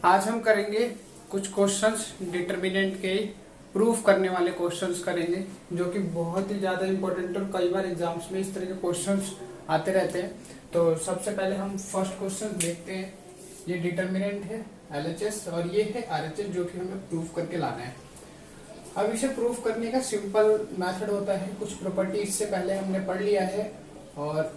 आज हम करेंगे कुछ क्वेश्चंस डिटर्मिनेंट के प्रूफ करने वाले क्वेश्चंस करेंगे, जो कि बहुत ही ज्यादा इंपॉर्टेंट और कई बार एग्जाम्स में इस तरह के क्वेश्चंस आते रहते हैं। तो सबसे पहले हम फर्स्ट क्वेश्चन देखते हैं। ये डिटर्मिनेंट है LHS और ये है RHS, जो कि हमें प्रूफ करके लाना है। अब इसे प्रूफ करने का सिंपल मेथड होता है, कुछ प्रॉपर्टी इससे पहले हमने पढ़ लिया है और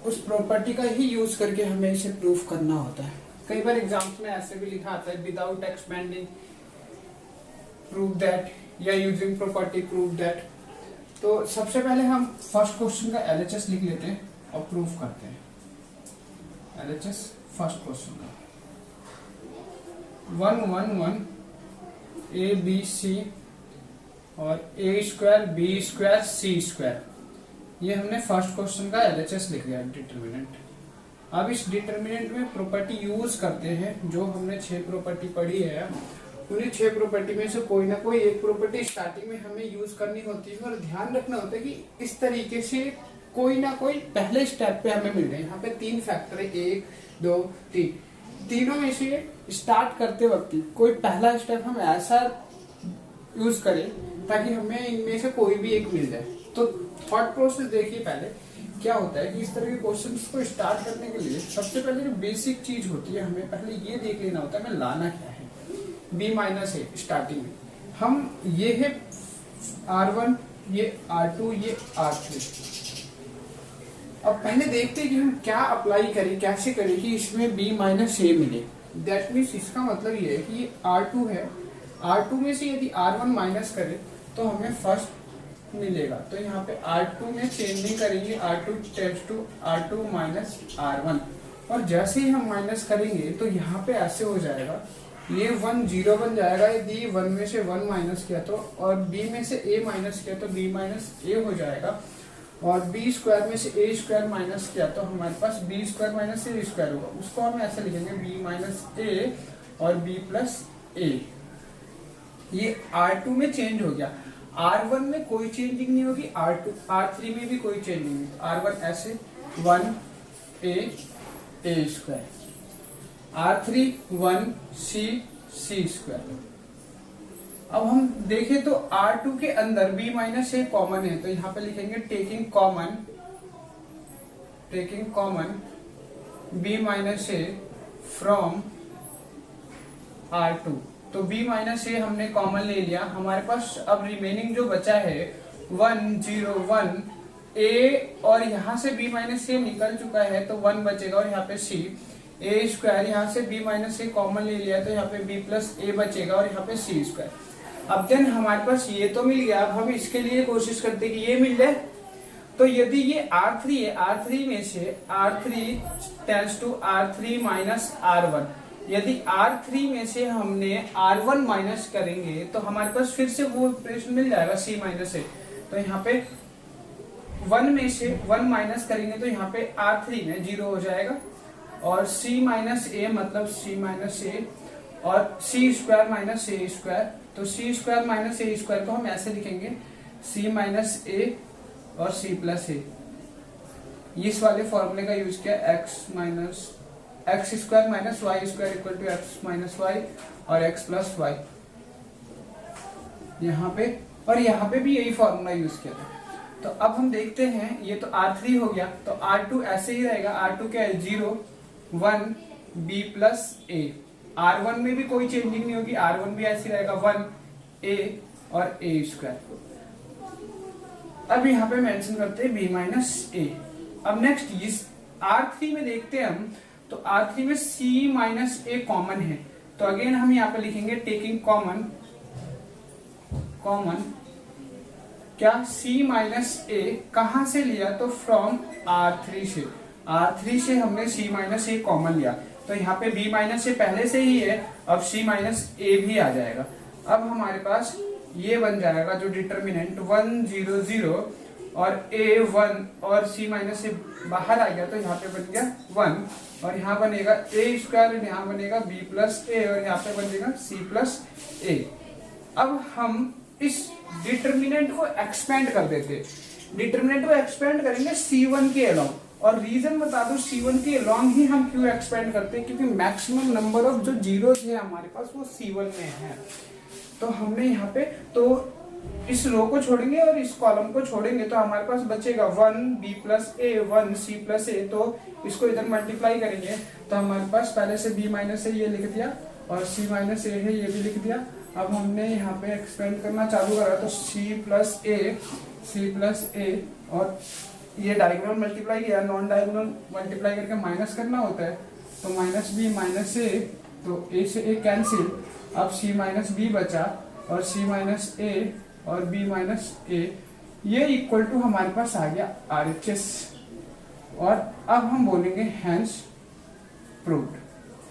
उस प्रॉपर्टी का ही यूज करके हमें इसे प्रूफ करना होता है। कई बार एग्जाम्स में ऐसे भी लिखा आता है विदाउट एक्सपेंडिंग प्रूव दैट या यूजिंग प्रॉपर्टी प्रूव दैट। तो सबसे पहले हम फर्स्ट क्वेश्चन का LHS लिख लेते हैं और प्रूफ करते हैं। LHS फर्स्ट क्वेश्चन का 1 1 1 ABC और A² B² C², ये हमने फर्स्ट क्वेश्चन का LHS लिख दिया डिटर्मिनेंट। अब इस डिटर्मिनेंट में प्रॉपर्टी यूज करते हैं जो हमने 6 प्रॉपर्टी पढ़ी है। उन्हीं 6 प्रॉपर्टी में से कोई ना कोई एक प्रॉपर्टी स्टार्टिंग में हमें यूज करनी होती है और ध्यान रखना होता है कि इस तरीके से कोई ना कोई पहले स्टेप पे हमें मिल रहे हैं। यहाँ पे 3 फैक्टर है, 1 2 3, तीनों में से स्टार्ट करते वक्त कोई पहला स्टेप हम ऐसा यूज करें ताकि हमें इनमें से कोई भी एक मिल जाए। तो थॉट प्रोसेस देखिए, पहले क्या होता है कि इस तरह के क्वेश्चंस को स्टार्ट करने के लिए सबसे पहले जो बेसिक चीज होती है हमें पहले ये देख लेना होता है हमें लाना क्या है। B- स्टार्टिंग में हम ये है R1, ये R2, ये R3। अब पहले देखते हैं कि हम क्या अप्लाई करें, कैसे करें कि इसमें B- मिले। दैट मीन्स इसका मतलब ये है कि ये R2 है, R2 में से यदि R1 माइनस करें तो हमें फर्स्ट मिलेगा। तो यहाँ पे R2 में चेंजिंग करेंगे, R2 tends to R2 minus R1, और जैसे ही हम माइनस करेंगे तो यहाँ पे ऐसे हो जाएगा, ये 1 0 बन जाएगा यदि 1 में से 1 माइनस किया तो, और B में से A माइनस किया तो B माइनस A हो जाएगा, और B² में से A² माइनस किया तो हमारे पास B² माइनस A² होगा। उसको हम ऐसे लिखेंगे B माइनस A और B प्लस A। ये R2 में चेंज हो गया, R1 में कोई चेंजिंग नहीं होगी, R3 में भी कोई चेंजिंग नहीं। R1 ऐसे 1 A² R3 1 C²। अब हम देखें तो R2 के अंदर B- कॉमन है, तो यहाँ पे लिखेंगे taking common B- from R2। तो B- हमने कॉमन ले लिया, हमारे पास अब रिमेनिंग जो बचा है 1 0 1 A, और यहाँ से B- निकल चुका है तो 1 बचेगा, और यहाँ पे C A², यहाँ से B- कॉमन ले लिया तो यहाँ पे B प्लस A बचेगा, और यहाँ पे C²। अब देन हमारे पास ये तो मिल गया। अब हम इसके लिए कोशिश करते कि ये मिल जाए। तो यदि ये R3 है, R3 में से R3 tends to R3 minus R1, यदि R3 में से हमने R1 माइनस करेंगे तो हमारे पास फिर से वो ऑपरेशन मिल जाएगा C-A। तो यहाँ पे 1 में से 1 माइनस करेंगे तो यहाँ पे R3 में 0 हो जाएगा, और C-A मतलब C-A और C² माइनस A²। तो C² माइनस A² को हम ऐसे लिखेंगे C-A और C प्लस A। इस वाले फॉर्मूले का यूज किया, x² minus y² equal to x minus y और x प्लस y यहाँ पे, और यहाँ पे भी यही फॉर्मूला यूज किया था। तो अब हम देखते हैं, ये तो R3 हो गया, तो R2 ऐसे ही रहेगा। R2 क्या है 0 1 B प्लस A। R1 में भी कोई चेंजिंग नहीं होगी, R1 भी ऐसे रहेगा 1 A और A²। अब यहाँ पे मेंशन करते हैं B- A। अब नेक्स्ट इस R3 में देखते हैं हम, तो R3 में C- A कॉमन है, तो अगेन हम यहाँ पे लिखेंगे टेकिंग कॉमन क्या C- A कहां से लिया, तो फ्रॉम R3 से हमने C- A कॉमन लिया, तो यहाँ पे B- A पहले से ही है, अब C- A भी आ जाएगा। अब हमारे पास ये बन जाएगा जो डिटर्मिनेंट 1 0 0 और A1 और C- A बाहर आ गया, तो यहाँ पे बन गया 1, और यहाँ बनेगा A², यहाँ बनेगा B प्लस A, और यहाँ पे बनेगा C प्लस A। अब हम इस डिटर्मिनेंट को एक्सपेंड कर देते, डिटर्मिनेंट को एक्सपेंड करेंगे C1 के अलावा, और रीजन बता दो, C1 के लॉन्ग ही हम क्यों एक्सपेंड करते हैं, क्योंकि मैक्सिमम नंबर ऑफ जो जीरोस है हमारे पास वो C1 में है। तो हमने यहाँ पे तो इस रो को छोड़ेंगे और इस कॉलम को छोड़ेंगे तो हमारे पास बचेगा 1b प्लस ए 1c प्लस ए। तो इसको इधर मल्टीप्लाई करेंगे तो हमारे पास पहले से b माइनस ए ये लिख दिया और c माइनस ए है ये भी लिख दिया। अब हमने यहाँ पे एक्सपेंड करना चालू करा तो c प्लस ए और ये डायगोनल मल्टीप्लाई किया, नॉन डायगोनल मल्टीप्लाई करके माइनस करना होता है तो माइनस बी माइनस ए, तो ए से ए कैंसिल, अब c माइनस बी बचा और c माइनस ए और b माइनस ए, ये इक्वल टू हमारे पास आ गया RHS। और अब हम बोलेंगे हैंस प्रूव्ड।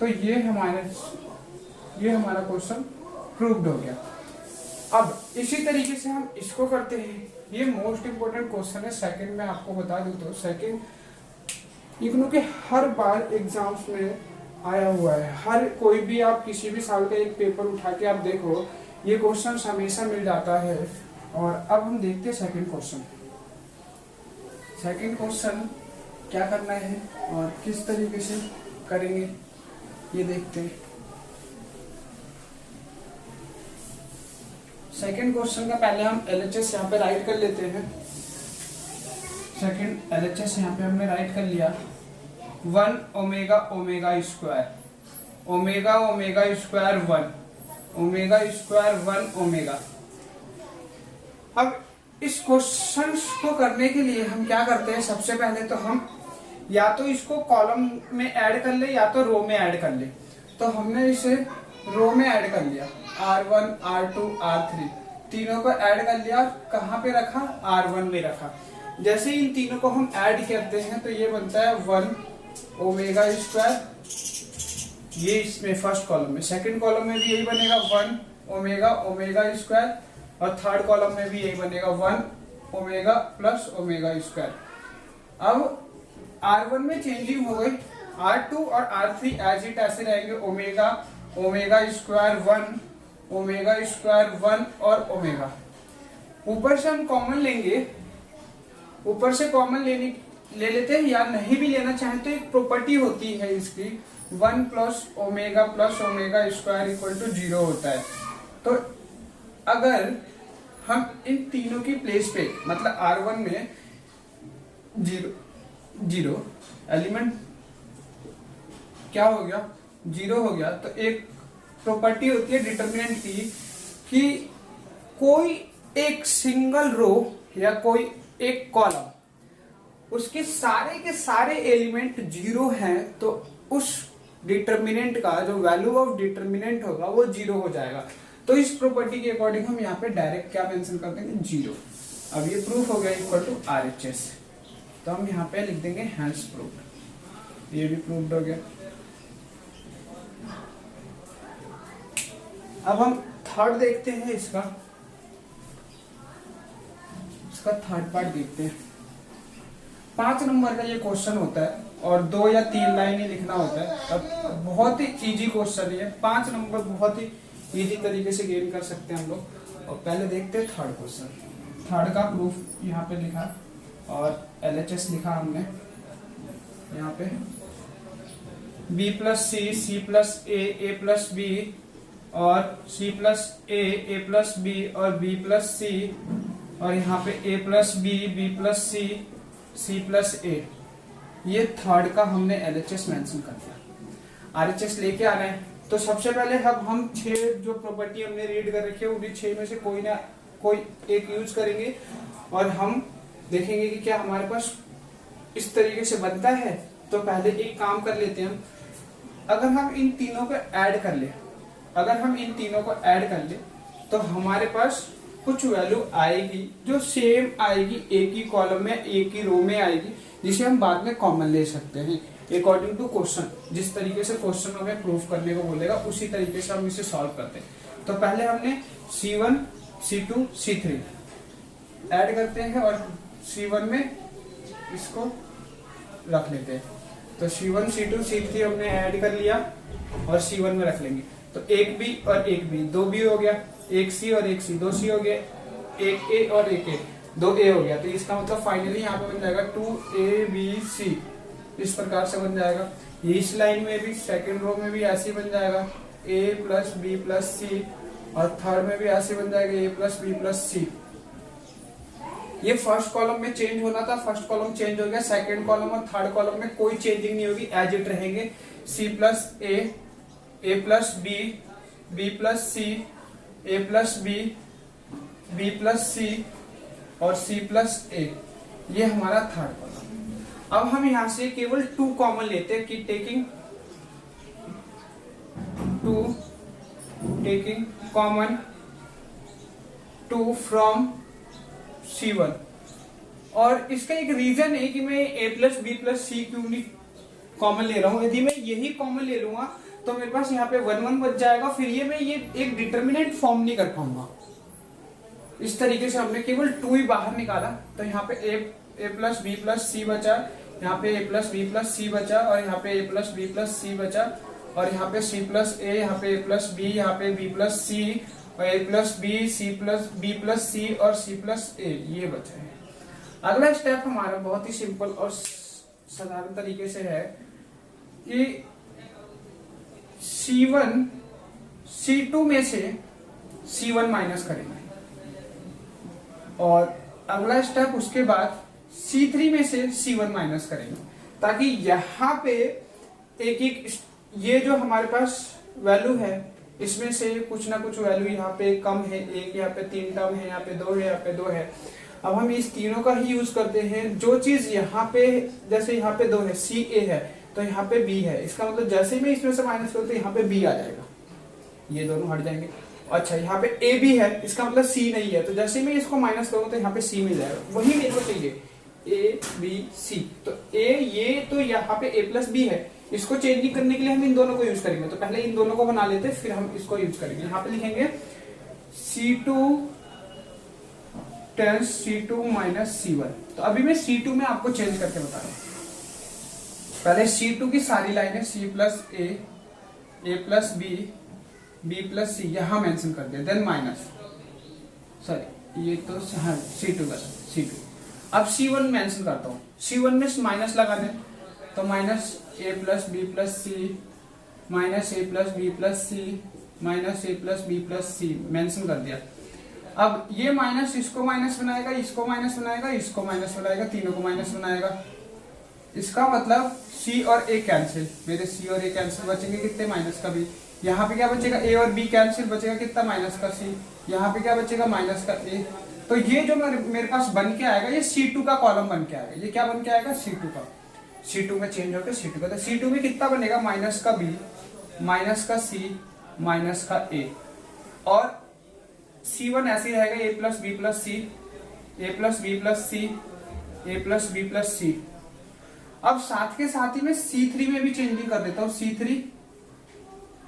तो ये हमारा क्वेश्चन प्रूव्ड हो गया। अब इसी तरीके से हम इसको करते हैं, ये मोस्ट इंपोर्टेंट क्वेश्चन है। सेकंड में आपको बता दूं तो सेकंड इग्नू के हर बार एग्जाम्स में आया हुआ है, हर कोई भी आप किसी भी साल का एक पेपर उठा के आप देखो ये क्वेश्चन हमेशा मिल जाता है। और अब हम देखते हैं सेकंड क्वेश्चन। सेकंड क्वेश्चन क्या करना है और किस तरीके से करेंगे ये देखते हैं। सेकंड क्वेश्चन का पहले हम LHS यहाँ पे राइट कर लेते हैं। सेकंड LHS यहाँ पे हमने राइट कर लिया 1 omega omega square, omega omega square 1, omega square 1 omega. अब इस क्वेश्चन को करने के लिए हम क्या करते हैं, सबसे पहले तो हम या तो इसको कॉलम में ऐड कर ले या तो रो में ऐड कर ले। तो हमने इसे रो में ऐड कर लिया, R1 R2 R3 तीनों को ऐड कर लिया। कहाँ पे रखा, R1 में रखा। जैसे इन तीनों को हम ऐड करते हैं तो ये बनता है 1 ओमेगा स्क्वायर, ये इसमें फर्स्ट कॉलम में। सेकंड कॉलम में भी यही बनेगा 1 ओमेगा ओमेगा स्क्वायर और थर्ड कॉलम में भी यही बनेगा 1 ओमेगा प्लस ओमेगा स्क्वायर। अब R1 में चेंजिंग हो गई, R2 और R3 एज इट ऐसे रहेंगे, omega omega square 1 omega square 1 और ओमेगा। ऊपर से हम कॉमन लेंगे, ऊपर से कॉमन ले लेते हैं या नहीं भी लेना चाहें तो एक प्रॉपर्टी होती है इसकी 1 plus omega square equal to 0 होता है। तो अगर हम इन तीनों की प्लेस पे मतलब R1 में 0 एलिमेंट क्या हो गया, 0 हो गया, तो एक प्रॉपर्टी होती है डिटरमिनेंट की कि कोई एक सिंगल रो या कोई एक कॉलम उसके सारे के सारे एलिमेंट 0 हैं तो उस डिटरमिनेंट का जो वैल्यू ऑफ डिटरमिनेंट होगा वो 0 हो जाएगा। तो इस प्रॉपर्टी के अकॉर्डिंग हम यहाँ पे डायरेक्ट क्या मेंशन कर देंगे, 0। अब ये प्रूफ हो गया इक्वल टू RHS, तो हम यहाँ पे लिख देंगे हैंस प्रूव्ड। ये भी प्रूव्ड हो गया। अब हम थर्ड देखते हैं, इसका थर्ड पार्ट देखते हैं। 5 नंबर का ये क्वेश्चन होता है और 2 या 3 लाइन ही लिखना होता है। अब बहुत ही इजी क्वेश्चन है, 5 नंबर बहुत ही इजी तरीके से गेन कर सकते हैं हम लोग। और पहले देखते हैं थर्ड क्वेश्चन। थर्ड का प्रूफ यहाँ पे लिखा और LHS लिखा हमने यहाँ पे b plus C plus A plus B और c plus A plus B और b प्लस सी और यहाँ पे a plus B plus C plus A. ये थर्ड का हमने LHS मेंशन कर दिया। RHS लेके आ रहे हैं तो सबसे पहले हम 6 जो प्रॉपर्टी हमने रीड कर रखी है उन्हीं 6 में से कोई ना कोई एक यूज करेंगे और हम देखेंगे कि क्या हमारे पास इस तरीके से बनता है। तो पहले एक काम कर लेते हैं हम, अगर हम इन तीनों को ऐड कर ले तो हमारे पास कुछ वैल्यू आएगी जो सेम आएगी, एक ही कॉलम में एक ही रो में आएगी, जिसे हम बाद में कॉमन ले सकते हैं अकॉर्डिंग टू क्वेश्चन। जिस तरीके से क्वेश्चन हमें प्रूफ करने को बोलेगा उसी तरीके से हम इसे सॉल्व करते हैं। तो पहले हमने C1 C2 C3 ऐड करते हैं और C1 में इसको रख लेते हैं। तो C1 C2 C3 हमने ऐड कर लिया और C1 में रख लेंगे। तो एक B और एक B, 2 B हो गया, एक C और एक C, 2 C हो गए, एक A और एक A, 2a हो गया, तो इसका मतलब फाइनली यहाँ पे बन जाएगा 2abc, इस प्रकार से बन जाएगा। इस लाइन में भी सेकंड रो में भी ऐसे बन जाएगा a plus B plus C, और थर्ड में भी ऐसे बन जाएगा a प्लस बी प्लस सी। ये फर्स्ट कॉलम में चेंज होना था, फर्स्ट कॉलम चेंज हो गया, सेकंड कॉलम और थर्ड कॉलम में कोई चेंजिंग नहीं होगी, एज इट रहेंगे। c plus A plus B, B plus C, A plus B, B plus C और c प्लस ए, ये हमारा थर्ड कॉलम। अब हम यहां से केवल 2 कॉमन लेते हैं कि टेकिंग कॉमन 2 फ्रॉम C1। और इसका एक रीजन है कि मैं a प्लस बी प्लस सी क्यों नहीं कॉमन ले रहा हूं। यदि मैं यही कॉमन ले लूंगा तो मेरे पास यहाँ पे 1 1 बच जाएगा, फिर ये मैं ये एक डिटर्मिनेंट फॉर्म नहीं कर पाऊंगा। इस तरीके से हमने केवल 2 ही बाहर निकाला, तो यहाँ पे a प्लस बी प्लस सी बचा, यहाँ पे a प्लस बी प्लस सी बचा, और यहाँ पे a प्लस बी प्लस सी बचा, और यहाँ पे c प्लस ए, यहाँ पे a प्लस बी, यहाँ पे b प्लस सी, और a plus B, C plus B plus C और c प्लस ए, ये बचा है। अगला स्टेप हमारा बहुत ही सिंपल और साधारण तरीके से है कि C1 C2 में से C1 माइनस करेंगे, और अगला स्टेप उसके बाद C3 में से C1 माइनस करेंगे, ताकि यहाँ पे एक एक ये जो हमारे पास वैल्यू है इसमें से कुछ ना कुछ वैल्यू यहाँ पे कम है, एक यहाँ पे 3 टर्म है, यहाँ पे 2 है, यहाँ पे 2 है। अब हम इस तीनों का ही यूज करते हैं। जो चीज यहाँ पे, जैसे यहाँ पे 2 है, सी ए है, तो यहाँ पे बी है, इसका मतलब जैसे ही मैं इसमें से माइनस करूँ तो यहाँ पे बी आ जाएगा, ये दोनों हट जाएंगे। अच्छा, यहाँ पे ए बी है, इसका मतलब सी नहीं है, तो जैसे ही मैं इसको माइनस करूँ तो यहाँ पे सी मिल जाएगा, वही मेरे को चाहिए ए बी सी। तो ए, ये तो यहाँ पे ए प्लस बी है, इसको चेंजिंग करने के लिए हम इन दोनों को यूज करेंगे। तो पहले इन दोनों को बना लेते, फिर हम इसको यूज करेंगे। यहाँ पे लिखेंगे C2 tense C2 minus C1। तो अभी मैं C2 में आपको चेंज करके बता रहा हूँ। पहले C2 की सारी लाइनें C plus A plus B, B plus सी यहाँ मेंशन कर दिया, देन माइनस, सॉरी ये तो हाँ C2 का C2। अब C1 मेंशन करता हूँ, C1 में माइनस लगा दें, तो माइनस ए प्लस बी प्लस सी, माइनस ए प्लस बी प्लस सी, माइनस ए प्लस बी प्लस सी मेंशन कर दिया। अब ये माइनस इसको माइनस बनाएगा, इसको माइनस बनाएगा, इसको माइनस बनाएगा, तीनों को माइनस बनाएगा। इसका मतलब C और A कैंसिल, मेरे C और A कैंसिल, बचेंगे कितने, माइनस का B। यहाँ पे क्या बचेगा, A और B कैंसिल, बचेगा कितना, माइनस का C। यहाँ पे क्या बचेगा, माइनस का A। तो ये जो मेरे पास बन के आएगा, ये C2 का कॉलम बन के आएगा। ये क्या बन के आएगा, C2 का। C2 में चेंज होकर C2 का, तो C2 में कितना बनेगा, माइनस का B, माइनस का C, माइनस का A। और C1 ऐसे ही रहेगा, A plus B plus C, A plus B plus C, A plus B plus C. अब साथ के साथ ही मैं C3 में भी चेंजिंग कर देता हूँ, C3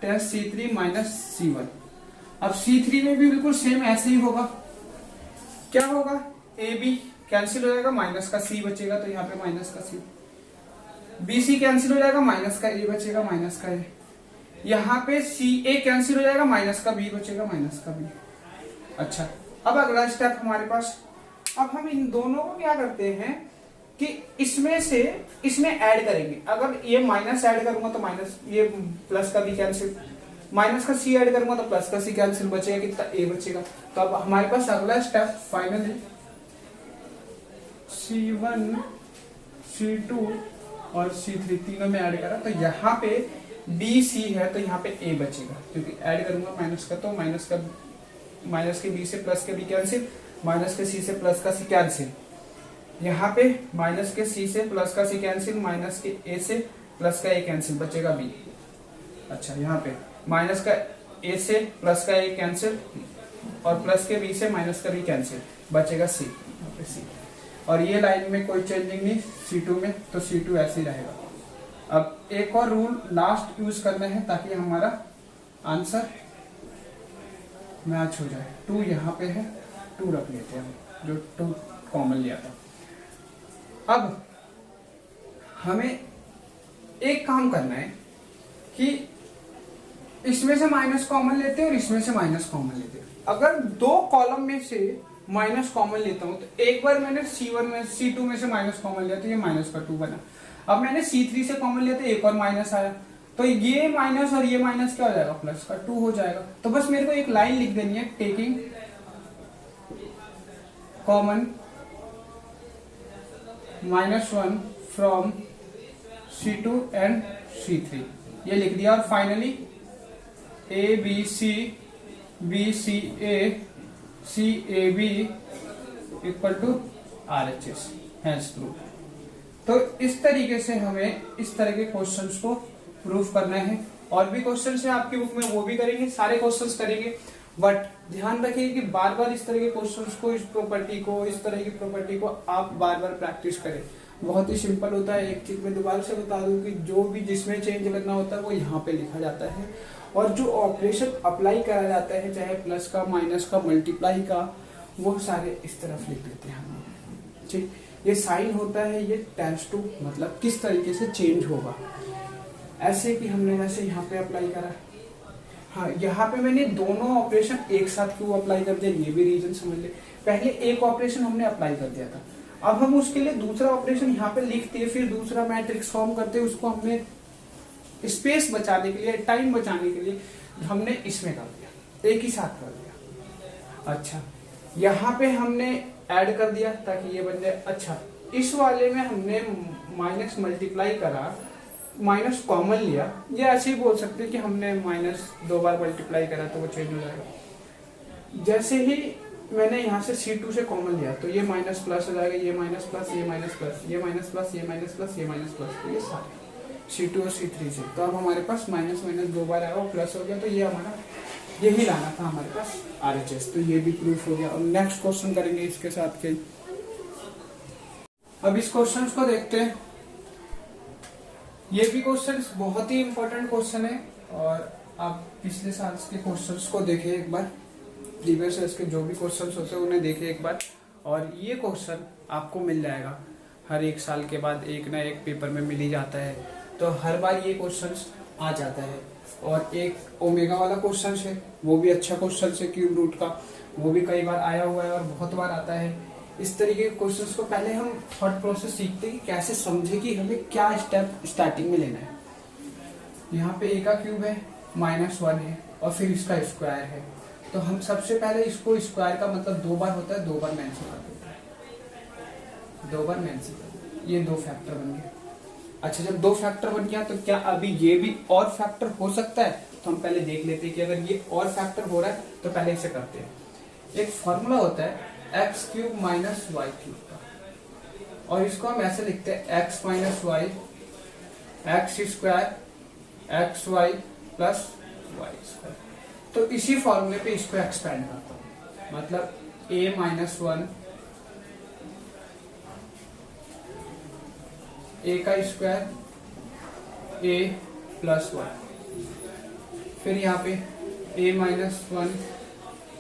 tense C3 minus C1। अब C3 में भी बिल्कुल सेम ऐसे ही होगा। क्या होगा, ए बी कैंसिल हो जाएगा, माइनस का C बचेगा, तो यहाँ पे माइनस का C। बी सी कैंसिल हो जाएगा, माइनस का A बचेगा, माइनस का A। यहाँ पे सी ए कैंसिल हो जाएगा, माइनस का B बचेगा, माइनस का B। अच्छा, अब अगला स्टेप हमारे पास, अब हम इन दोनों को क्या करते हैं कि इसमें से इसमें ऐड करेंगे। अगर ये माइनस ऐड करूंगा तो माइनस, ये प्लस का B कैंसिल, माइनस का C ऐड करूंगा तो प्लस का C कैंसिल, बचेगा कितना, A बचेगा। तो अब हमारे पास अगला स्टेप फाइनल है, C1 C2 और C3 तीनों में ऐड करा, तो यहाँ पे B C है, तो यहाँ पे A बचेगा, क्योंकि ऐड करूंगा माइनस का, तो माइनस के B से प्लस के B कैंसिल, माइनस के C से प्लस का C कैंसिल। यहाँ पे माइनस के C से प्लस का C कैंसिल, माइनस के A से प्लस का A कैंसिल, बचेगा B। अच्छा, यहाँ पे माइनस का A से प्लस का A कैंसिल, और प्लस के B से माइनस का B कैंसिल, बचेगा C। यहाँ पे C, और ये लाइन में कोई चेंजिंग नहीं C2 में, तो C2 ऐसे ही रहेगा। अब एक और रूल लास्ट यूज करना है ताकि हमारा आंसर मैच हो जाए। 2 यहाँ पे है, 2 रख लेते हैं हम, जो 2 कॉमन लिया था। अब हमें एक काम करना है कि इसमें से माइनस कॉमन लेते हैं और इसमें से माइनस कॉमन लेते हैं। अगर 2 कॉलम में से माइनस कॉमन लेता हूँ, तो एक बार मैंने C1 में C2 में से माइनस कॉमन लिया तो ये माइनस का 2 बना। अब मैंने C3 से कॉमन लिया तो एक और माइनस आया, तो ये माइनस और ये माइनस क्या हो जाएगा, प्लस का 2 हो जाएगा। तो बस मेरे को एक लाइन लिख देनी है, taking common -1 from C2 and C3, ये लिख दिया। और फाइनली ABC BCA CAB इक्वल टू RHS, हैंस प्रूफ। तो इस तरीके से हमें इस तरह के क्वेश्चंस को प्रूफ करना है। और भी क्वेश्चंस है आपकी बुक में, वो भी करेंगे, सारे क्वेश्चंस करेंगे, बट ध्यान रखिए कि बार बार इस तरह के क्वेश्चंस को, इस प्रॉपर्टी को, इस तरह की प्रॉपर्टी को आप बार बार प्रैक्टिस करें। बहुत ही सिंपल होता है। एक चीज मैं दोबारा से बता दूं कि जो भी जिसमें चेंज करना होता है वो यहाँ पे लिखा जाता है, और जो ऑपरेशन अप्लाई करा जाता है, चाहे प्लस का, माइनस का, मल्टीप्लाई का, वो सारे इस तरफ लिख देते हैं हम। ठीक, ये साइन होता है, ये टेंस टू, मतलब किस तरीके से चेंज होगा, ऐसे कि हमने जैसे यहाँ पे अप्लाई करा। हाँ, यहाँ पे मैंने दोनों ऑपरेशन एक साथ क्यों अप्लाई कर दिया, ये भी रीजन समझ ले। पहले एक ऑपरेशन हमने अप्लाई कर दिया था, अब हम उसके लिए दूसरा ऑपरेशन यहाँ पे लिखते, फिर दूसरा मैट्रिक्स फॉर्म करते, उसको हमने स्पेस बचाने के लिए, टाइम बचाने के लिए हमने इसमें कर दिया, एक ही साथ कर दिया। अच्छा, यहाँ पे हमने ऐड कर दिया ताकि ये बन जाए। अच्छा, इस वाले में हमने माइनस मल्टीप्लाई करा, माइनस कॉमन लिया, ये ऐसे ही बोल सकते हैं कि हमने माइनस 2 बार मल्टीप्लाई करा तो वो चेंज हो जाएगा। जैसे ही मैंने यहाँ से C2 से कॉमन लिया तो ये माइनस प्लस हो जाएगा, ये माइनस प्लस, ये माइनस प्लस, ये माइनस प्लस, ये माइनस प्लस, ये माइनस प्लस, तो ये सारे C2 और C3 से। तो अब हमारे पास माइनस माइनस 2 बार आया, प्लस हो गया, तो ये हमारा यही लाना था हमारे पास RHS। तो ये भी प्रूफ हो गया। और नेक्स्ट क्वेश्चन करेंगे इसके साथ के। अब इस क्वेश्चन को देखते हैं। ये भी क्वेश्चन बहुत ही इंपॉर्टेंट क्वेश्चन है, और आप पिछले साल के क्वेश्चंस को देखें एक बार, प्रीवियस ईयर के जो भी क्वेश्चंस होते हैं उन्हें देखें एक बार। और ये क्वेश्चन आपको मिल जाएगा हर एक साल के बाद, एक ना एक पेपर में मिल ही जाता है, तो हर बार ये क्वेश्चंस आ जाता है। और एक ओमेगा वाला क्वेश्चन है, वो भी अच्छा क्वेश्चन है, क्यूब रूट का, वो भी कई बार आया हुआ है और बहुत बार आता है। इस तरीके के क्वेश्चंस को पहले हम थॉट प्रोसेस सीखते हैं कि कैसे समझे कि हमें क्या स्टेप स्टार्टिंग में लेना है। यहाँ पे a का क्यूब है, -1 है, और फिर इसका स्क्वायर है, तो हम सबसे पहले इसको स्क्वायर का मतलब 2 बार होता है, 2 बार मेंशन कर देते हैं, 2 बार मेंशन, ये 2 फैक्टर बन गया। अच्छा, जब 2 फैक्टर बन गया तो क्या अभी ये भी और फैक्टर हो सकता है? तो हम पहले देख लेते हैं कि अगर ये और फैक्टर हो रहा है तो पहले इसे करते हैं। एक फॉर्मूला होता है x³ माइनस y³ का, और इसको हम ऐसे लिखते हैं x minus Y x² xy plus y²। तो इसी फॉर्मूले पे इसको एक्सपेंड करता हूं, मतलब a माइनस 1 a का स्क्वायर a प्लस 1, फिर यहाँ पे a माइनस 1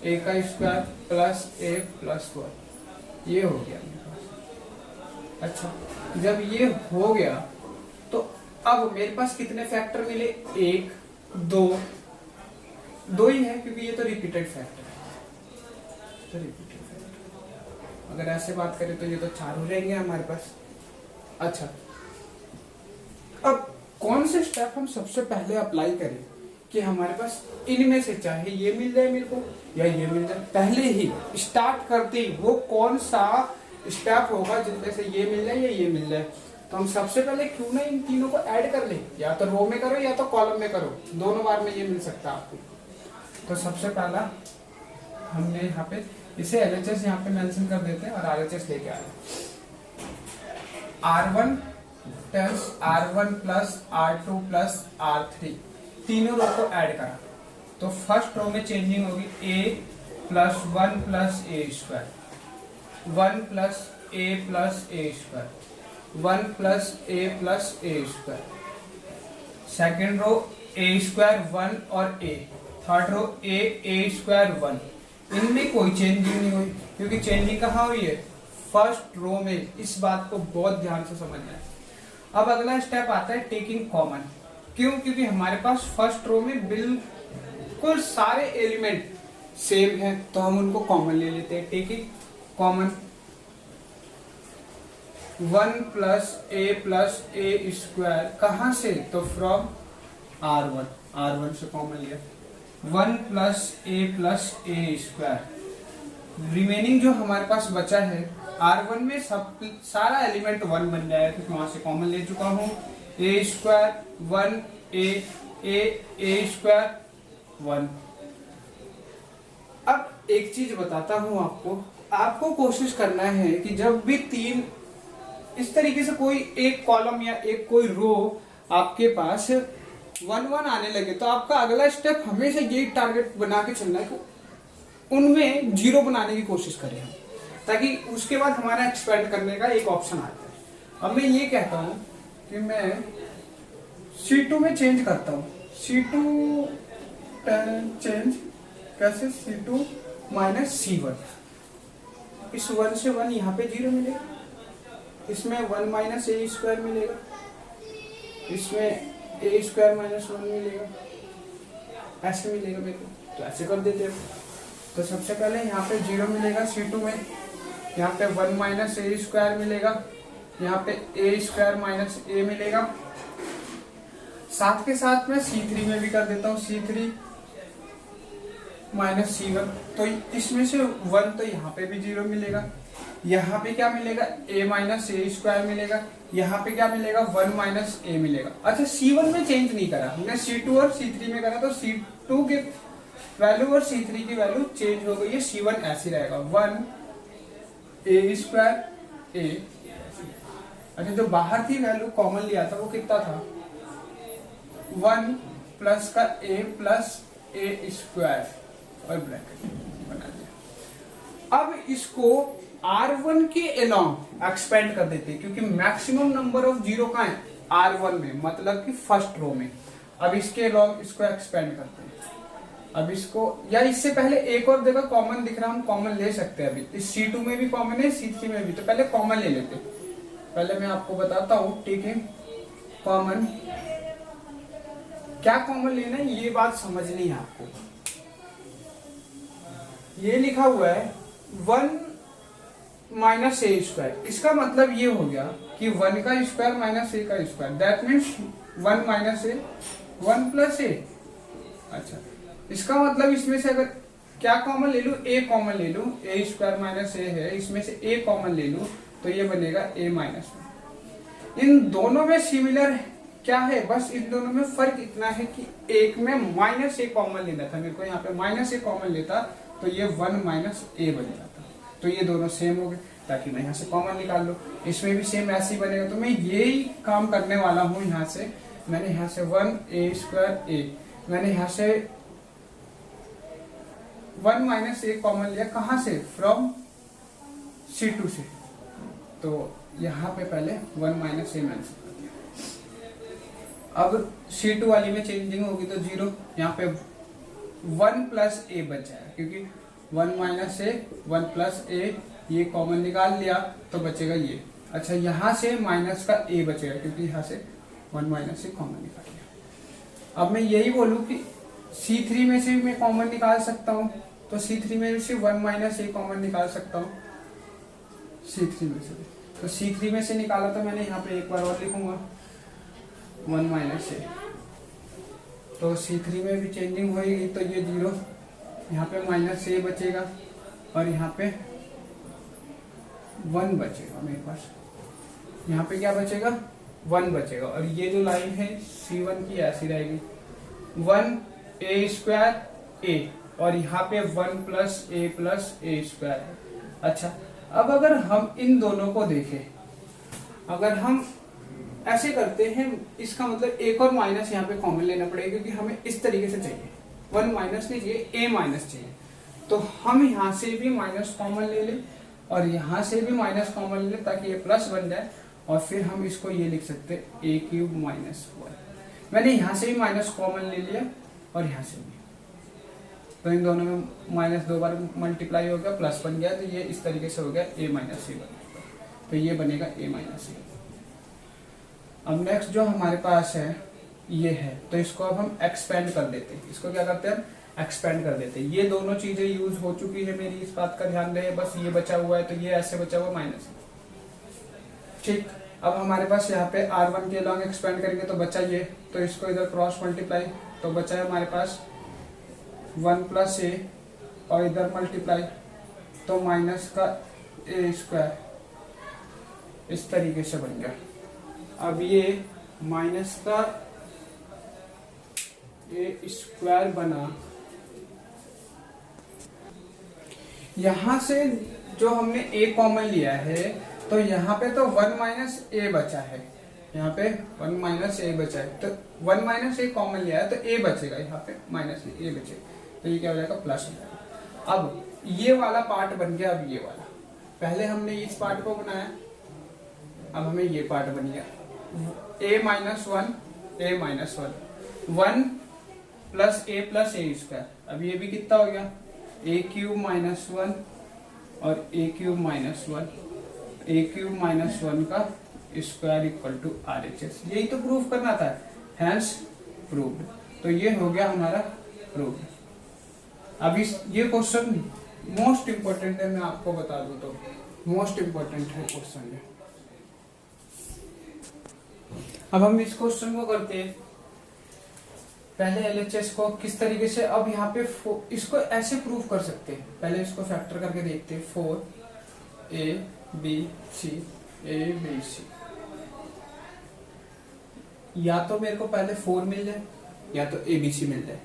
a का स्क्वायर प्लस a प्लस 1, ये हो गया मेरे पास। अच्छा, जब ये हो गया तो अब मेरे पास कितने फैक्टर मिले? 1 2 ही है, क्योंकि ये तो रिपीटेड फैक्टर है। तो रिपीटेड फैक्टर, अगर ऐसे बात करें तो ये तो 4 हो जाएंगे हमारे पास। अच्छा, अब कौन से स्टेप हम सबसे पहले अप्लाई करें कि हमारे पास इनमें से चाहे ये मिल जाए मेरे को या ये मिल जाए, पहले ही स्टार्ट करते ही वो कौन सा स्टेप होगा जिनमें से ये मिल जाए या ये मिल जाए? तो हम सबसे पहले क्यों ना इन तीनों को ऐड कर ले, या तो रो में करो या तो कॉलम में करो, दोनों बार में ये मिल सकता है आपको। तो सबसे पहला हमने यहाँ पे इसे LHS यहाँ पे मेंशन कर देते हैं और RHS लेके आ रहे R1 + R1 + R2 + R3, तीनों रो को ऐड करा तो फर्स्ट रो में चेंजिंग होगी a + 1 + a², 1 + a + a², 1 + a + a²। Second row a² 1 और a, थर्ड रो a² 1। इनमें कोई चेंजिंग नहीं हुई, क्योंकि चेंजिंग कहाँ हुई है? फर्स्ट रो में। इस बात को बहुत ध्यान से समझना है। अब अगला स्टेप आता है टेकिंग कॉमन। क्यों? क्योंकि हमारे पास फर्स्ट रो में बिल्कुल सारे एलिमेंट सेम है, तो हम उनको कॉमन ले लेते हैं। टेकिंग कॉमन 1 प्लस ए स्क्वायर कहाँ से, तो फ्रॉम R1 से कॉमन लिया 1 प्लस ए स्क्वायर। रिमेनिंग जो हमारे पास बचा है R1 में सारा एलिमेंट 1 बन जाएगा क्योंकि वहां से कॉमन ले चुका हूं। ए स्क्वायर 1 ए स्क्वायर 1। अब एक चीज बताता हूं आपको कोशिश करना है कि जब भी तीन इस तरीके से कोई एक कॉलम या एक कोई रो आपके पास 1 आने लगे तो आपका अगला स्टेप हमेशा यही टारगेट बना के चलना है कि उनमें 0 बनाने की कोशिश करें हम, ताकि उसके बाद हमारा एक्सपेंड करने का एक ऑप्शन आता है। अब मैं ये कहता हूं कि मैं C2 में चेंज करता हूं। C2 चेंज कैसे, C2 माइनस C1। इस 1 से 1 यहाँ पे 0 मिलेगा, इसमें 1 माइनस ए स्क्वायर मिलेगा, इसमें ए स्क्वायर माइनस 1 मिलेगा, ऐसे मिलेगा मेरे को। तो ऐसे कर देते हैं। तो सबसे पहले यहाँ पे 0 मिलेगा C2 में, यहाँ पे 1 माइनस ए स्क्वायर मिलेगा, यहाँ पे ए स्क्वायर माइनस ए मिलेगा। साथ के साथ में C3 में भी कर देता हूँ, C3 माइनस C1। तो इसमें से 1 तो यहाँ पे भी 0 मिलेगा, यहाँ पे क्या मिलेगा, a माइनस ए स्क्वायर मिलेगा, यहाँ पे क्या मिलेगा 1 माइनस ए मिलेगा। अच्छा C1 में चेंज नहीं करा हमने, C2 और C3 में करा, तो C2 के वैल्यू और C3 की वैल्यू चेंज हो गई है। C1 ऐसे रहेगा 1 ए स्क्वायर ए। अच्छा जो बाहर थी वैल्यू कॉमन लिया था वो कितना था, 1 प्लस का a प्लस ए स्क्वायर और ब्रैकेट बना दिया। अब इसको R1 के अलोंग एक्सपेंड कर देते हैं क्योंकि मैक्सिमम नंबर ऑफ 0 कहाँ है, R1 में, मतलब कि फर्स्ट रो में। अब इसके अलोंग इसको एक्सपेंड करते हैं। अब इसको या इससे पहले एक और जगह कॉमन दिख रहा, हम कॉमन ले सकते हैं। अभी इस C2 में भी कॉमन है, C3 में भी, तो पहले कॉमन ले लेते हैं। पहले मैं आपको बताता हूँ, ठीक है। कॉमन क्या कॉमन लेना है ये बात समझनी है आपको। ये लिखा हुआ है 1 माइनस ए स्क्वायर, इसका मतलब ये हो गया कि 1 का स्क्वायर माइनस ए का square, that means 1 minus A 1 plus A. अच्छा इसका मतलब इसमें से अगर क्या कॉमन ले लूं, ए कॉमन ले लूं, ए स्क्वायर माइनस ए है, इसमें से ए कॉमन ले लूं तो ये बनेगा ए माइनस। इन दोनों में सिमिलर क्या है, बस इन दोनों में फर्क इतना है कि एक में माइनस ए कॉमन लेना था मेरे को, यहाँ पे माइनस ए कॉमन लेता तो ये 1 माइनस ए बन जाता। तो ये दोनों सेम हो गए, ताकि मैं यहाँ से कॉमन निकाल लूं। इसमें भी सेम ऐसे ही बनेगा। तो मैं यही काम करने वाला हूँ। यहाँ से मैंने यहाँ से 1 ए स्क्वायर ए, मैंने यहाँ से 1 माइनस ए कॉमन लिया, कहाँ से, फ्रॉम C2 से। तो यहाँ पे पहले 1 माइनस ए मैंने कर दिया। अब C2 वाली में चेंजिंग होगी तो 0, यहाँ पे 1 प्लस ए बच जाएगा क्योंकि 1 माइनस ए 1 प्लस ए, ये कॉमन निकाल लिया तो बचेगा ये। अच्छा यहाँ से माइनस का ए बचेगा क्योंकि यहाँ से 1 माइनस ए कॉमन निकाल लिया। अब मैं यही बोलूँ कि C3 में से मैं कॉमन निकाल सकता हूँ, तो C3 में से 1 माइनस ए कॉमन निकाल सकता हूँ C3 में से। तो C3 में से निकाला तो मैंने यहाँ पे एक बार और लिखूंगा 1 माइनस ए। तो C3 में भी चेंजिंग होगी तो ये 0, यहाँ पे माइनस ए बचेगा और यहाँ पे 1 बचेगा मेरे पास। यहाँ पे क्या बचेगा, 1 बचेगा। और ये जो लाइन है C1 की ऐसी रहेगी 1 ए स्क्वायर ए, और यहाँ पे 1 प्लस ए स्क्वायर है। अच्छा अब अगर हम इन दोनों को देखें, अगर हम ऐसे करते हैं, इसका मतलब एक और माइनस यहाँ पे कॉमन लेना पड़ेगा क्योंकि हमें इस तरीके से चाहिए, 1 माइनस नहीं चाहिए, ए माइनस चाहिए। तो हम यहाँ से भी माइनस कॉमन ले लें और यहाँ से भी माइनस कॉमन ले लें ताकि ये प्लस बन जाए, और फिर हम इसको ये लिख सकते हैं ए क्यूब माइनस 1। मैंने यहाँ से भी माइनस कॉमन ले लिया और यहाँ से भी, तो इन दोनों में माइनस 2 बार मल्टीप्लाई हो गया, प्लस बन गया, तो ये इस तरीके से हो गया ए माइनस सी बनेगा। तो ये बनेगा ए माइनस सी। अब नेक्स्ट जो हमारे पास है ये है, तो इसको अब हम एक्सपेंड कर देते हैं। इसको क्या करते हैं, एक्सपेंड कर देते हैं। ये दोनों चीजें यूज हो चुकी है मेरी, इस बात का ध्यान रहे। बस ये बचा हुआ है, तो ये ऐसे बचा हुआ माइनस। ठीक, अब हमारे पास यहाँ पे R1 के लॉन्ग एक्सपेंड करेंगे तो बचा ये, तो इसको इधर क्रॉस मल्टीप्लाई, तो बचा है हमारे पास 1 प्लस ए, और इधर मल्टीप्लाई तो माइनस का ए स्क्वायर, इस तरीके से बन गया। अब ये माइनस का ए स्क्वायर बना, यहां से जो हमने ए कॉमन लिया है तो यहाँ पे तो 1 माइनस ए बचा है, यहाँ पे 1 माइनस ए बचा है, तो 1 माइनस ए कॉमन लिया है तो ए बचेगा, यहाँ पे माइनस ए बचेगा, तो ये क्या हो जाएगा प्लस हो जाएगा। अब ये वाला पार्ट बन गया। अब ये वाला, पहले हमने इस पार्ट को बनाया, अब हमें ये पार्ट बन गया a minus 1 a minus 1 plus A square. अब ये भी कितना हो गया a क्यूब माइनस 1 और a cube minus 1, a cube minus 1 का स्क्वायर इक्वल टू RHS। यही तो प्रूफ करना था, हैंस प्रूव्ड। तो ये हो गया हमारा प्रूफ। अब इस ये क्वेश्चन मोस्ट इंपोर्टेंट है, मैं आपको बता दूं तो मोस्ट इंपोर्टेंट है क्वेश्चन है। अब हम इस क्वेश्चन को करते हैं पहले LHS को किस तरीके से। अब यहाँ पे इसको ऐसे प्रूफ कर सकते हैं, पहले इसको फैक्टर करके देखते हैं। 4ABC ABC, या तो मेरे को पहले 4 मिल जाए, या तो ABC मिल जाए,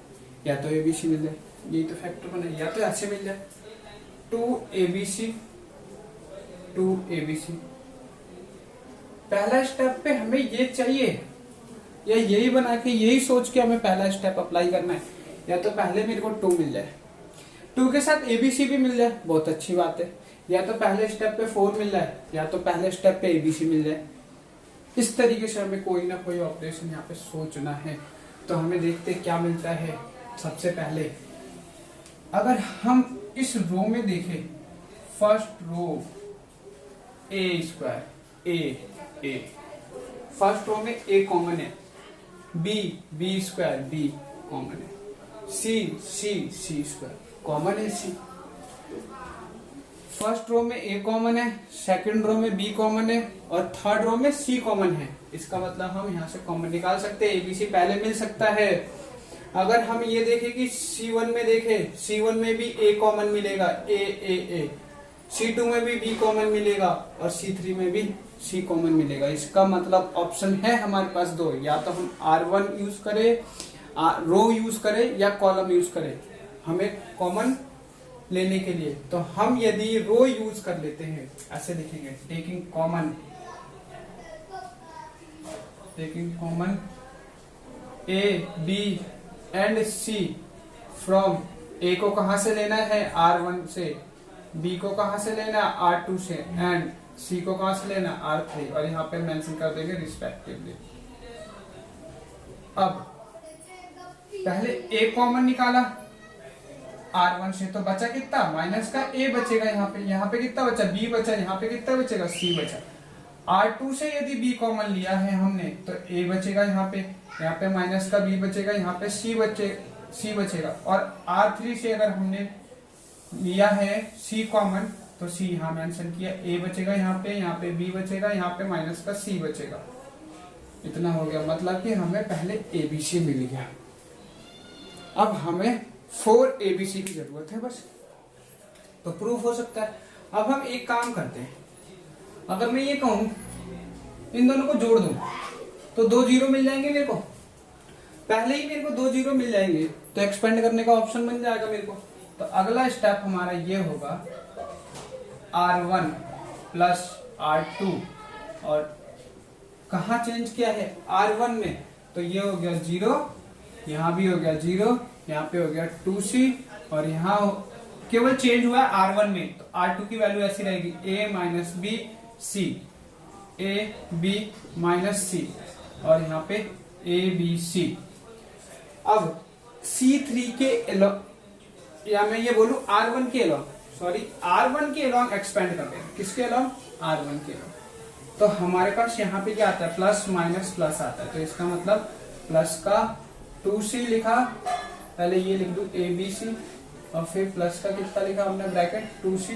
या तो ABC मिल जाए, यही तो फैक्टर बना, या तो ऐसे मिल जाए 2ABC 2ABC। पहला स्टेप पे हमें ये चाहिए, या यही बना के यही सोच के हमें पहला स्टेप अप्लाई करना है। या तो पहले मेरे को 2 मिल जाए, 2 के साथ ABC भी मिल जाए, बहुत अच्छी बात है। या तो पहले स्टेप पे 4 मिल जाए, या तो पहले स्टेप पे ABC मिल जाए। इस तरीके से हमें कोई ना कोई ऑपरेशन यहाँ पे सोचना है। तो हमें देखते क्या मिलता है। सबसे पहले अगर हम इस रो में देखें, फर्स्ट रो ए स्क्वायर ए, फर्स्ट रो में ए कॉमन है, बी स्क्वायर बी कॉमन है, सी स्क्वायर कॉमन है, सी। फर्स्ट रो में ए कॉमन है, सेकंड रो में बी कॉमन है, और थर्ड रो में सी कॉमन है। इसका मतलब हम यहाँ से कॉमन निकाल सकते हैं, एबीसी पहले मिल सकता है। अगर हम ये देखें कि C1 में देखें, C1 में भी A कॉमन मिलेगा, A C2 में भी B कॉमन मिलेगा, और C3 में भी C कॉमन मिलेगा। इसका मतलब ऑप्शन है हमारे पास 2, या तो हम R1 यूज करें, रो यूज करें, या कॉलम यूज करें हमें कॉमन लेने के लिए। तो हम यदि रो यूज कर लेते हैं, ऐसे लिखेंगे taking common A B and C from A को कहां से लेना है R1 से, B को कहां से लेना है R2 से, एंड C को कहां से लेना R3, और यहाँ पे मेंशन कर देंगे रिस्पेक्टिवली। अब पहले A कॉमन निकाला R1 से, तो बचा कितना माइनस का A बचेगा, यहाँ पे कितना बचा B बचा, यहाँ पे कितना बचेगा C बचा। R2 से यदि B कॉमन लिया है हमने तो A बचेगा, यहाँ पे माइनस का B बचेगा, यहाँ पे C बचेगा, और R3 से अगर हमने लिया है C कॉमन तो C यहाँ मेंशन किया, A बचेगा, यहाँ पे B बचेगा, यहाँ पे माइनस का C बचेगा। इतना हो गया, मतलब कि हमें पहले ABC मिल गया। अब हमें 4 ABC की जरूरत है बस, तो प्रूफ हो सकता है। अब हम एक काम करते हैं, अगर मैं ये कहूं इन दोनों को जोड़ दूं तो 2 जीरो मिल जाएंगे मेरे को, पहले ही मेरे को 2 जीरो मिल जाएंगे, तो एक्सपेंड करने का ऑप्शन बन जाएगा मेरे को। तो अगला स्टेप हमारा ये होगा R1 प्लस R2, और कहा चेंज किया है R1 में, तो ये हो गया 0, यहाँ भी हो गया 0, यहाँ पे हो गया 2C, और यहाँ केवल चेंज हुआ है R1 में, तो R2 की वैल्यू ऐसी रहेगी A minus B C, A B minus C, और यहाँ पे A B C। अब C3 के एलॉन्ग, या मैं ये बोलूं R1 के एलॉन्ग, R1 के एलॉन्ग एक्सपेंड करते हैं। किसके एलॉन्ग? R1 के एलॉन्ग। तो हमारे पास यहाँ पे क्या आता है, प्लस माइनस प्लस आता है, तो इसका मतलब प्लस का 2C लिखा पहले ये लिख दूं ए बी सी, और फिर प्लस का कितना लिखा हमने ब्रैकेट 2c,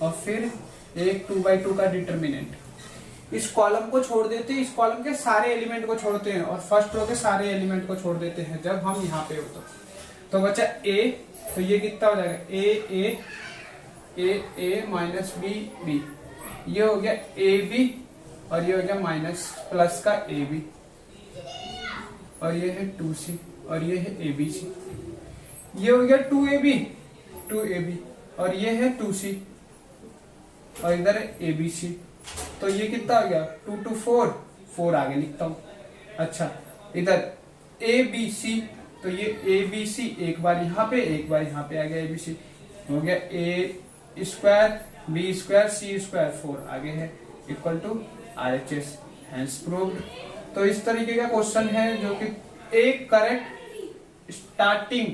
और फिर एक 2/2 का डिटर्मिनेंट। इस कॉलम को छोड़ देते हैं, इस कॉलम के सारे एलिमेंट को छोड़ते हैं और फर्स्ट रो के सारे एलिमेंट को छोड़ देते हैं जब हम यहाँ पे हो तो बचा ए, तो ये कितना हो जाएगा ए माइनस बी बी, ये हो गया ए बी, और ये हो गया माइनस प्लस का ए बी, और ये है 2c, और ये है ए बी सी, ये हो गया 2ab, और ये है 2c, और इधर है ए बी सी, तो ये कितना हो गया 2 2 4 आगे लिखता हूं। अच्छा, इधर ए बी सी, तो ये ए बी सी एक बार यहाँ पे एक बार यहाँ पे आ गया, ए बी सी हो गया A square B square C square 4 आगे है equal to RHS, hence proved. तो इस तरीके का क्वेश्चन है जो कि एक करेक्ट स्टार्टिंग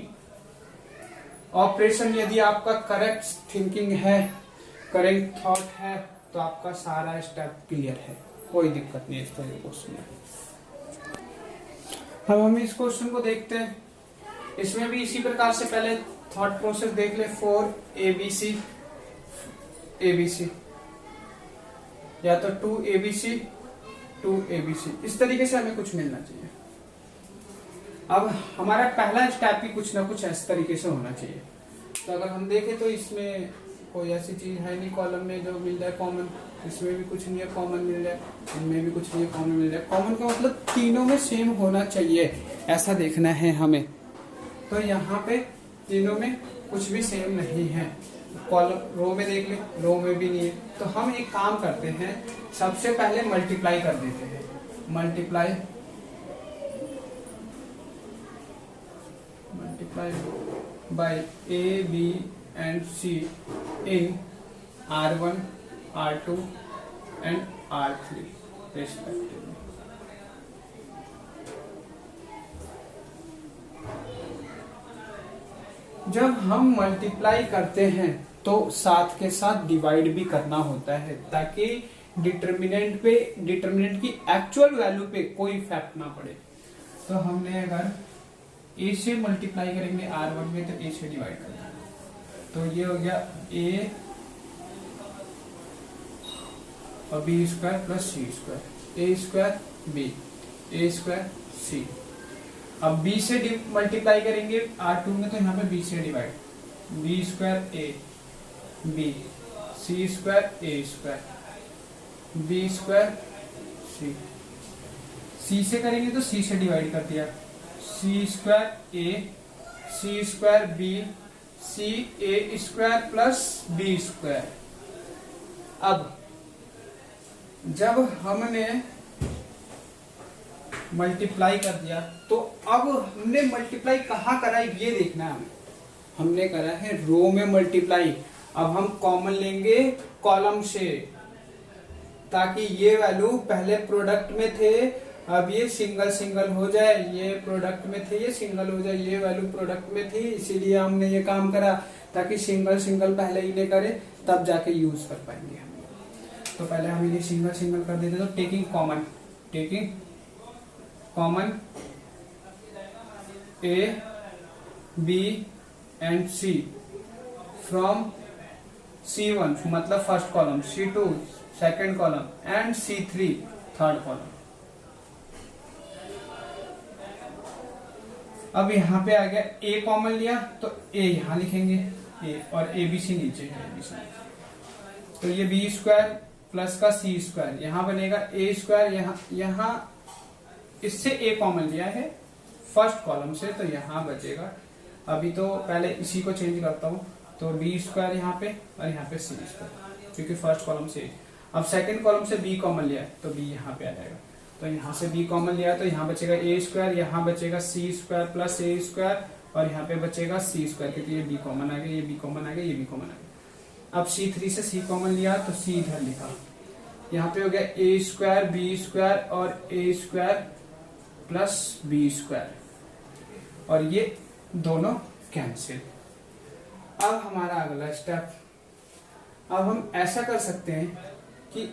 ऑपरेशन, यदि आपका करेक्ट थिंकिंग है, करेक्ट थॉट है, तो आपका सारा स्टेप क्लियर है, कोई दिक्कत नहीं है इस तरह के क्वेश्चन में। अब हम इस क्वेश्चन को देखते हैं, इसमें भी इसी प्रकार से पहले थॉट प्रोसेस देख ले। 4 ABC या तो 2 ABC इस तरीके से हमें कुछ मिलना चाहिए। अब हमारा पहला स्टेप भी कुछ ना कुछ इस तरीके से होना चाहिए। तो अगर हम देखें तो इसमें कोई ऐसी चीज है नहीं कॉलम में जो मिल जाए कॉमन, इसमें भी कुछ नहीं है कॉमन मिल जाए, इनमें भी कुछ नहीं है कॉमन मिल जाए। कॉमन का मतलब तीनों में सेम होना चाहिए, ऐसा देखना है हमें। तो यहाँ पे तीनों में कुछ भी सेम नहीं है। कॉलम रो में देख ले, रो में भी नहीं है। तो हम एक काम करते हैं, सबसे पहले मल्टीप्लाई कर देते हैं। Multiply by A B and C in R1 R2 and R3 respectively. जब हम मल्टीप्लाई करते हैं तो साथ के साथ डिवाइड भी करना होता है, ताकि डिटर्मिनेंट की एक्चुअल वैल्यू पे कोई इफेक्ट ना पड़े। तो हमने अगर ए से मल्टीप्लाई करेंगे R1 में, तो ए से डिवाइड करना है, तो ये हो गया ए और B square plus C square, A square B, A square सी। अब बी से मल्टीप्लाई करेंगे R2 में, तो यहाँ पे बी से divide, B square A B, C square A square, B square C. C से करेंगे तो सी से डिवाइड कर दिया, C square A, C square B, C A square plus B square. अब जब हमने मल्टीप्लाई कर दिया, तो अब हमने मल्टीप्लाई कहाँ करा है ये देखना है हमें। हमने करा है रो में मल्टीप्लाई। अब हम कॉमन लेंगे कॉलम से, ताकि ये वैल्यू पहले प्रोडक्ट में थे, अब ये सिंगल सिंगल हो जाए। ये प्रोडक्ट में थे, ये सिंगल हो जाए। ये वैल्यू प्रोडक्ट में थी, इसीलिए हमने ये काम करा, ताकि सिंगल सिंगल पहले इन्हें करे, तब जाके यूज कर पाएंगे हम। तो पहले हम इन्हें सिंगल सिंगल कर देते। तो taking common A B and C from C1 मतलब first column, C2 second column and C3 third column. अब यहाँ पे आ गया ए कॉमन लिया, तो ए यहाँ लिखेंगे ए, और ए बी सी नीचे है, तो ये बी स्क्वायर प्लस का सी स्क्वायर यहाँ बनेगा, ए स्क्वायर यहाँ इससे ए कॉमन लिया है फर्स्ट कॉलम से, तो यहाँ बचेगा। अभी तो पहले इसी को चेंज करता हूँ, तो बी स्क्वायर यहाँ पे और यहाँ पे सी स्क्वायर, क्योंकि फर्स्ट कॉलम से। अब सेकंड कॉलम से बी कॉमन लिया है, तो बी यहाँ पे आ जाएगा। तो यहाँ से बी कॉमन लिया तो यहाँ बचेगा ए स्क्वायर, यहाँ बचेगा सी स्क्वायर प्लस ए स्क्वायर, और यहाँ पे बचेगा सी स्क्वायर, क्योंकि ये बी कॉमन आ गया, ये बी कॉमन आ गया, ये बी कॉमन आ गया। अब C3 से सी कॉमन लिया, तो सी इधर लिखा। यहाँ पे हो गया ए स्क्वायर बी स्क्वायर और ए स्क्वायर प्लस बी स्क्वायर, और ये दोनों कैंसिल। अब हमारा अगला स्टेप, अब हम ऐसा कर सकते हैं कि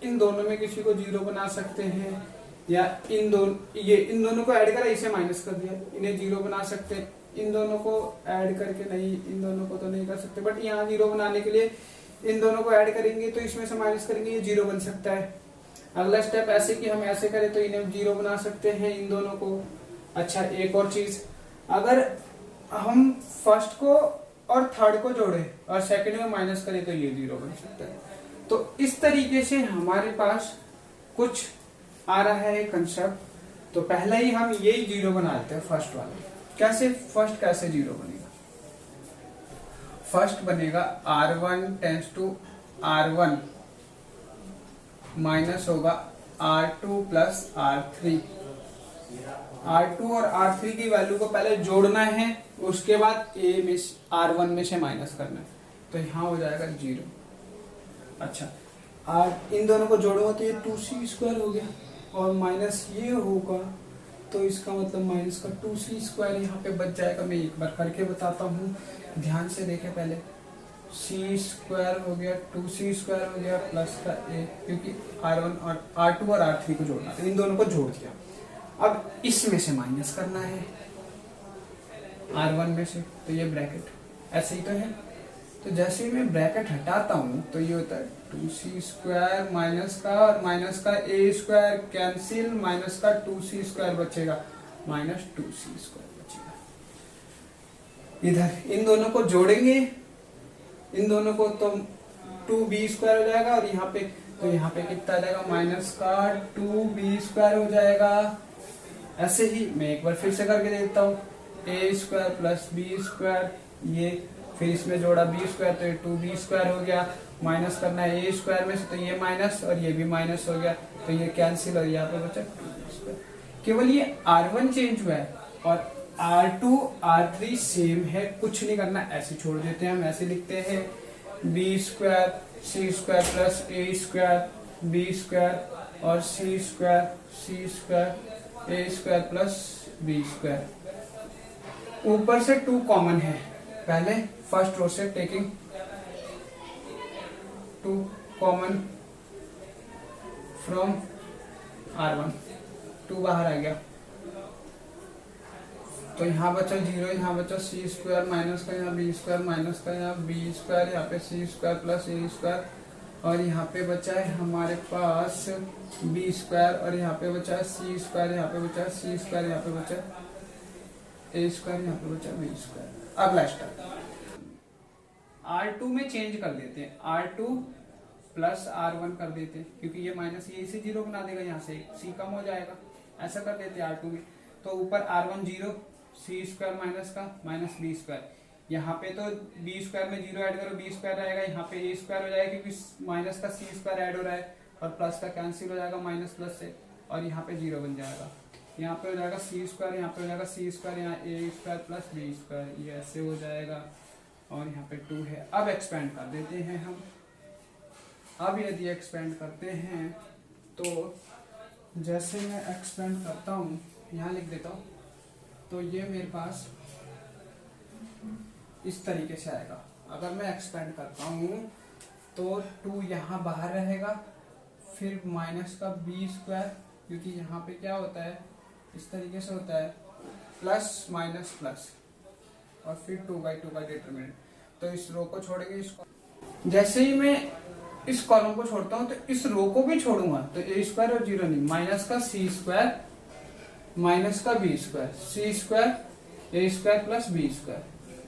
इन दोनों में किसी को जीरो बना सकते हैं, या इन दोनों को ऐड करा, इसे माइनस कर दिया, इन्हें जीरो बना सकते हैं, इन दोनों को ऐड करके नहीं, इन दोनों को तो नहीं कर सकते, बट यहाँ 0 बनाने के लिए इन दोनों को ऐड करेंगे तो इसमें से माइनस करेंगे, ये 0 बन सकता है। अगला स्टेप ऐसे कि हम ऐसे करें तो इन्हें 0 बना सकते हैं इन दोनों को। अच्छा, एक और चीज, अगर हम फर्स्ट को और थर्ड को जोड़े और सेकंड में माइनस करें तो ये 0 बन सकता है। तो इस तरीके से हमारे पास कुछ आ रहा है कंसेप्ट। तो पहले ही हम यही 0 बना लेते हैं फर्स्ट वाला। कैसे? फर्स्ट कैसे 0 बनेगा? फर्स्ट बनेगा R1 tense to R1 minus होगा R2 प्लस R3। R2 और R3 की वैल्यू को पहले जोड़ना है, उसके बाद R1 में से माइनस करना है, तो यहाँ हो जाएगा 0। अच्छा, इन दोनों को जोड़ूंगा तो ये 2c² हो गया, और माइनस ये होगा तो इसका मतलब माइनस का 2c² यहाँ पे बच जाएगा। मैं एक बार करके बताता हूँ, ध्यान से देखें पहले। c² हो गया, 2c² हो गया प्लस का a, क्योंकि R1 और R2 और R3 को जोड़ना, तो इन दोनों को जोड़ दिया। अब इसमें से माइनस करना है R1 में से, तो ये ब्रैकेट ऐसे ही तो है। तो जैसे ही मैं ब्रैकेट हटाता हूँ तो ये होता है 2c² माइनस का, और माइनस का a² कैंसिल, माइनस का 2c² बचेगा, माइनस 2c² बचेगा। इधर इन दोनों को जोड़ेंगे, इन दोनों को तो 2b² हो जाएगा, और यहाँ पे तो यहाँ पे कितना आ जाएगा, माइनस का 2b² हो जाएगा। ऐसे ही मैं एक बार फिर से करके देता हूँ, a² प्लस b², ये फिर इसमें जोड़ा b² तो ये 2b² हो गया, माइनस करना है a² में से, तो ये माइनस और ये भी माइनस हो गया, तो ये कैंसिल, और यहाँ पे बचा 2b²। केवल ये R1 चेंज हुआ है और R2 R3 सेम है, कुछ नहीं करना, ऐसे छोड़ देते हैं। हम ऐसे लिखते हैं b² c² plus a² b² और c² a² प्लस b²। ऊपर से 2 कॉमन है, पहले फर्स्ट रो से टेकिंग 2 कॉमन फ्रॉम R1, 2 बाहर आ गया, तो यहाँ बचा 0, यहाँ बचा c² माइनस का, यहाँ b² माइनस का, यहाँ b², यहाँ पे c² प्लस a², और यहाँ पे बचा है हमारे पास b², और यहाँ पे बचा है c², यहाँ पे बचा है c², यहाँ पे बचा a², यहाँ पे बचा b²। अगला स्टेप R2 में चेंज कर देते हैं, R2 प्लस R1 कर देते हैं, क्योंकि ये माइनस ये इसे 0 बना देगा, यहाँ से c कम हो जाएगा, ऐसा कर देते हैं R2 में। तो ऊपर R1 0, c² माइनस का माइनस b², यहाँ पे तो b² में 0 ऐड करो, b² रहेगा, यहाँ पे a² हो जाएगा, क्योंकि माइनस का c² ऐड हो रहा है, और प्लस का कैंसिल हो जाएगा माइनस प्लस से, और यहाँ पे 0 बन जाएगा। यहाँ पे हो जाएगा c², यहाँ पे हो जाएगा c², यहाँ a² प्लस b², ये ऐसे हो जाएगा, और यहाँ पे 2 है। अब एक्सपेंड कर देते हैं हम। अब यदि एक्सपेंड करते हैं तो जैसे मैं एक्सपेंड करता हूँ, यहाँ लिख देता हूँ, तो ये मेरे पास इस तरीके से आएगा। अगर मैं एक्सपेंड करता हूँ तो 2 यहाँ बाहर रहेगा, फिर माइनस का b², क्योंकि यहाँ पे क्या होता है, इस तरीके से होता है, प्लस माइनस प्लस, और फिर 2/2 का डिटरमिनेंट। तो इस रो को छोड़ेंगे, इसको जैसे ही मैं इस कॉलम को छोड़ता हूं तो इस रो को भी छोड़ूंगा, तो a² और 0 नहीं, माइनस का c² माइनस का b², c² a² plus b²,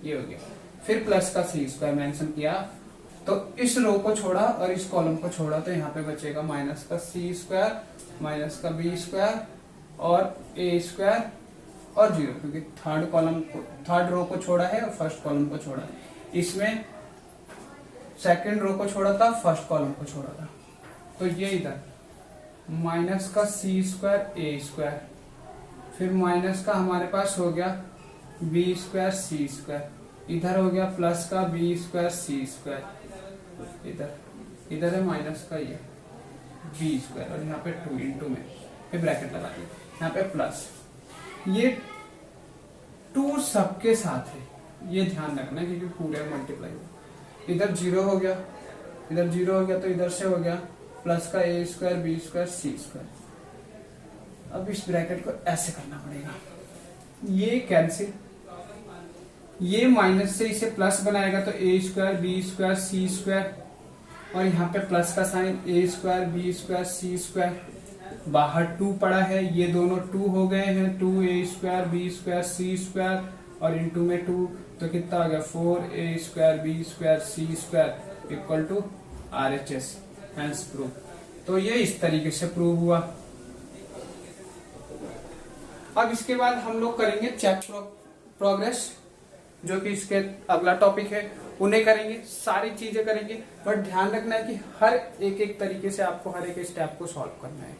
ये हो गया। फिर प्लस का c² मेंशन किया, तो इस रो को छोड़ा और इस कॉलम को छोड़ा, तो यहाँ पे बचेगा माइनस का c² माइनस का b² और a² और 0, क्योंकि थर्ड रो को छोड़ा है और फर्स्ट कॉलम को छोड़ा है। इसमें सेकंड रो को छोड़ा था, फर्स्ट कॉलम को छोड़ा था, तो ये इधर माइनस का c² a², फिर माइनस का हमारे पास हो गया b² c², इधर हो गया प्लस का b² c², इधर है माइनस का ये b², और यहाँ पे 2 इंटू में फिर ब्रैकेट लगा दिया, यहाँ पे प्लस, ये 2 सबके साथ है, ये ध्यान रखना, क्योंकि पूरे मल्टीप्लाई हो। इधर 0 हो गया, इधर 0 हो गया, तो इधर से हो गया प्लस का a² b² c²। अब इस ब्रैकेट को ऐसे करना पड़ेगा, ये कैंसिल, ये माइनस से इसे प्लस बनाएगा तो ए square B square C square, और यहाँ पे प्लस का साइन ए square B square C square. बाहर 2 पड़ा है, ये दोनों 2 हो गए हैं, 2a square B square C square और इनटू में 2, तो कितना आ गया 4a square B square C square equal to RHS, hence prove. तो ये इस तरीके से प्रूव हुआ। अब इसके बाद हम लोग करेंगे चेक प्रोग्रेस, जो कि इसके अगला टॉपिक है, उन्हें करेंगे, सारी चीजें करेंगे, बट ध्यान रखना है कि हर एक एक तरीके से आपको हर एक स्टेप को सॉल्व करना है।